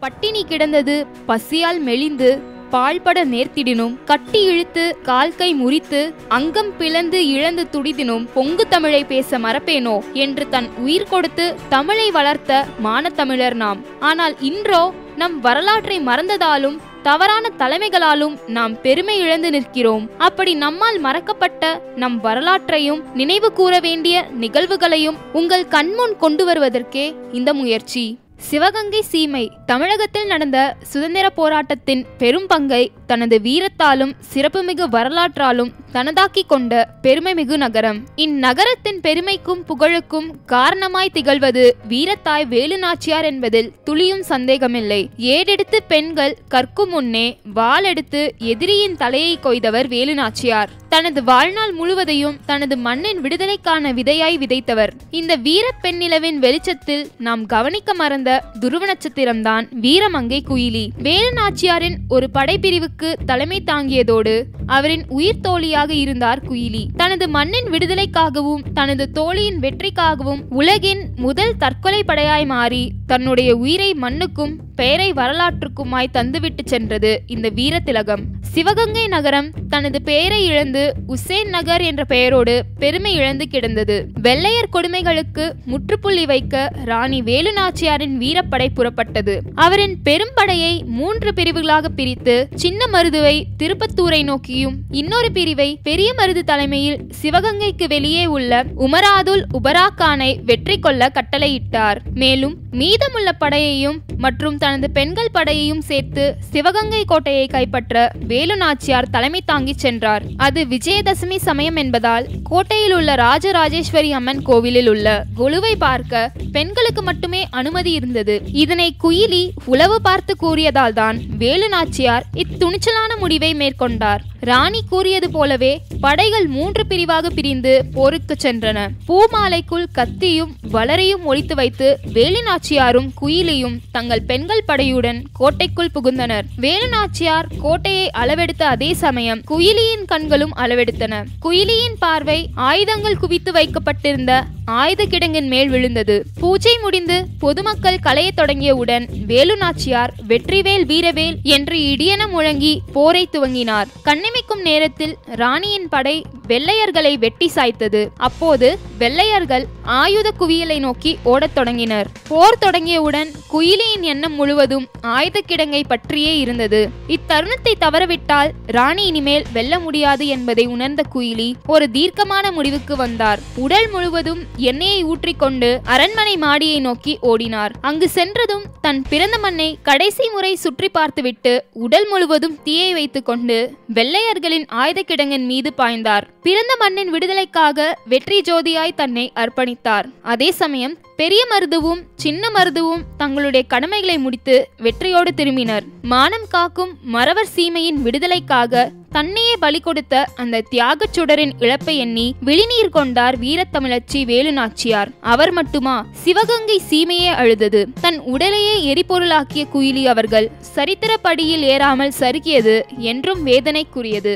பட்டினி கிடந்தது பசியால் மெலிந்து பால்பட நேர்த்திடினும் கட்டி இழுத்து கால் கை முறித்து அங்கம் பிளந்து இழந்து துடிதினும் பொங்கு தமிழை பேச மறப்பேனோ என்று தன் உயிர் கொடுத்து தமிழை வளர்த்த மானத்தமிழர் நாம். ஆனால் இன்றோ நம் வரலாற்றை மறந்ததாலும் தவறான தலைமைகளாலும் நாம் பெருமை இழந்து நிற்கிறோம். அப்படி நம்மால் மறக்கப்பட்ட நம் வரலாற்றையும் நினைவு கூற வேண்டிய நிகழ்வுகளையும் உங்கள் கண்முன் கொண்டு வருவதற்கே இந்த முயற்சி. சிவகங்கை சீமை தமிழகத்தில் நடந்த சுதந்திர போராட்டத்தின் பெரும் பங்கை தனது வீரத்தாலும் சிறப்புமிகு வரலாற்றாலும் தனதாக்கி கொண்ட பெருமைமிகு நகரம். இந்நகரத்தின் பெருமைக்கும் புகழுக்கும் காரணமாய் திகழ்வது வீரத்தாய் வேலுநாச்சியார் என்பதில் துளியும் சந்தேகமில்லை. ஏடெடுத்து பெண்கள் கற்கும் முன்னே வாளெடுத்து எதிரியின் தலையை கொய்தவர் வேலுநாச்சியார். தனது வாழ்நாள் முழுவதையும் தனது மண்ணின் விடுதலைக்கான விதையாய் விதைத்தவர். இந்த வீர பெண்ணிலவின் வெளிச்சத்தில் நாம் கவனிக்க மறந்த துருவ நட்சத்திரம்தான் வீரமங்கை குயிலி. வேலுநாச்சியாரின் ஒரு படைப்பிரிவுக்கு தலைமை தாங்கியதோடு அவரின் உயிர் தோழியாக இருந்தார் குயிலி. தனது மண்ணின் விடுதலைக்காகவும் தனது தோழியின் வெற்றிக்காகவும் உலகின் முதல் தற்கொலை படையாய் மாறி தன்னுடைய உயிரை மண்ணுக்கும் பெயரை வரலாற்றுக்குமாய் தந்துவிட்டு சென்றது இந்த வீர திலகம். சிவகங்கை நகரம் தனது பெயரை இழந்து உசேன் நகர் என்ற பெயரோடு பெருமை இழந்து கிடந்தது. வெள்ளையர் கொடுமைகளுக்கு முற்றுப்புள்ளி வைக்க ராணி வேலுநாச்சியாரின் வீரப்படை புறப்பட்டது. அவரின் பெரும்படையை 3 பிரிவுகளாக பிரித்து சின்ன மருதுவை திருப்பத்தூரை நோக்கியும் இன்னொரு பிரிவை பெரிய மருது தலைமையில் சிவகங்கைக்கு வெளியே உள்ள உமராதுல் உபராக்கானை வெற்றி கொள்ள கட்டளையிட்டார். மேலும் மீதமுள்ள படையையும் மற்றும் தனது பெண்கள் படையையும் சேர்த்து சிவகங்கை கோட்டையை கைப்பற்ற வேலுநாச்சியார் தலைமை தாங்கி சென்றார். அது விஜயதசமி சமயம் என்பதால் கோட்டையில் உள்ள ராஜராஜேஸ்வரி அம்மன் கோவிலில் உள்ள கொலுவை பார்க்க பெண்களுக்கு மட்டுமே அனுமதி இருந்தது. இதனை குயிலி உளவு பார்த்து கூறியதால் தான் வேலுநாச்சியார் இத்துணிச்சலான முடிவை மேற்கொண்டார். ராணி கூறியது போலவே படைகள் 3 பிரிவாக பிரிந்து போருக்கு சென்றன. பூமாலைக்குள் கத்தியும் வளரையும் ஒளித்து வைத்து வேலுநாச்சியாரும் குயிலியும் தங்கள் பெண்கள் படையுடன் கோட்டைக்குள் புகுந்தனர். வேலுநாச்சியார் கோட்டையை அளவெடுத்த அதே சமயம் குயிலியின் கண்களும் அளவெடுத்தன. குயிலியின் பார்வை ஆயுதங்கள் குவித்து வைக்கப்பட்டிருந்த ஆயுத கிடங்கின் மேல் விழுந்தது. பூஜை முடிந்து பொதுமக்கள் கலைய தொடங்கியவுடன் வேலுநாச்சியார் வெற்றிவேல் வீரவேல் என்று இடியென முழங்கி போரை துவங்கினார். கண்ணிமைக்கும் நேரத்தில் ராணியின் படை வெள்ளையர்களை வெட்டி சாய்த்தது. அப்போது வெள்ளையர்கள் ஆயுத குவியலை நோக்கி ஓடத் தொடங்கினர். போர் தொடங்கியவுடன் குயிலியின் எண்ணம் முழுவதும் ஆயுத கிடங்கை பற்றியே இருந்தது. இத்தருணத்தை தவறவிட்டால் ராணி இனிமேல் வெல்ல முடியாது என்பதை உணர்ந்த குயிலி ஒரு தீர்க்கமான முடிவுக்கு வந்தார். உடல் முழுவதும் எண்ணெயை ஊற்றிக்கொண்டு அரண்மனை மாடியை நோக்கி ஓடினார். அங்கு சென்றதும் தன் பிறந்த மண்ணை கடைசி முறை சுற்றி பார்த்துவிட்டு உடல் முழுவதும் தீயை வைத்துக் கொண்டு வெள்ளையர்களின் ஆயுத கிடங்கின் மீது பாய்ந்தார். பிறந்த மண்ணின் விடுதலைக்காக வெற்றி ஜோதியாய் தன்னை அர்ப்பணித்தார். அதே சமயம் பெரிய மருதுவும் சின்ன மருதுவும் தங்களுடைய கடமைகளை முடித்து வெற்றியோடு திரும்பினர். மானம் காக்கும் மறவர் சீமையின் விடுதலைக்காக தன்னையே பலி கொடுத்த அந்த தியாகச் சுடரின் இழப்பை எண்ணி விழிநீர் கொண்டார் வீரத்தமிழச்சி வேலுநாச்சியார். அவர் மட்டுமா, சிவகங்கை சீமையே அழுதது. தன் உடலையே எரிபொருளாக்கிய குயிலி அவர்கள் சரித்திரப்படியில் ஏறாமல் சறுக்கியது என்றும் வேதனைக்குரியது.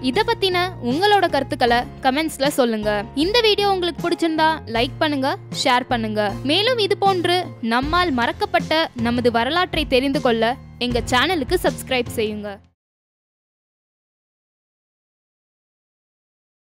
இத பத்தின உங்களோட கருத்துக்களை கமெண்ட்ஸ்ல சொல்லுங்க. இந்த வீடியோ உங்களுக்கு பிடிச்சிருந்தா லைக் பண்ணுங்க, ஷேர் பண்ணுங்க. மேலும் இது போன்று நம்மால் மறக்கப்பட்ட நமது வரலாற்றை தெரிந்து கொள்ள எங்க சேனலுக்கு சப்ஸ்கிரைப் செய்யுங்க.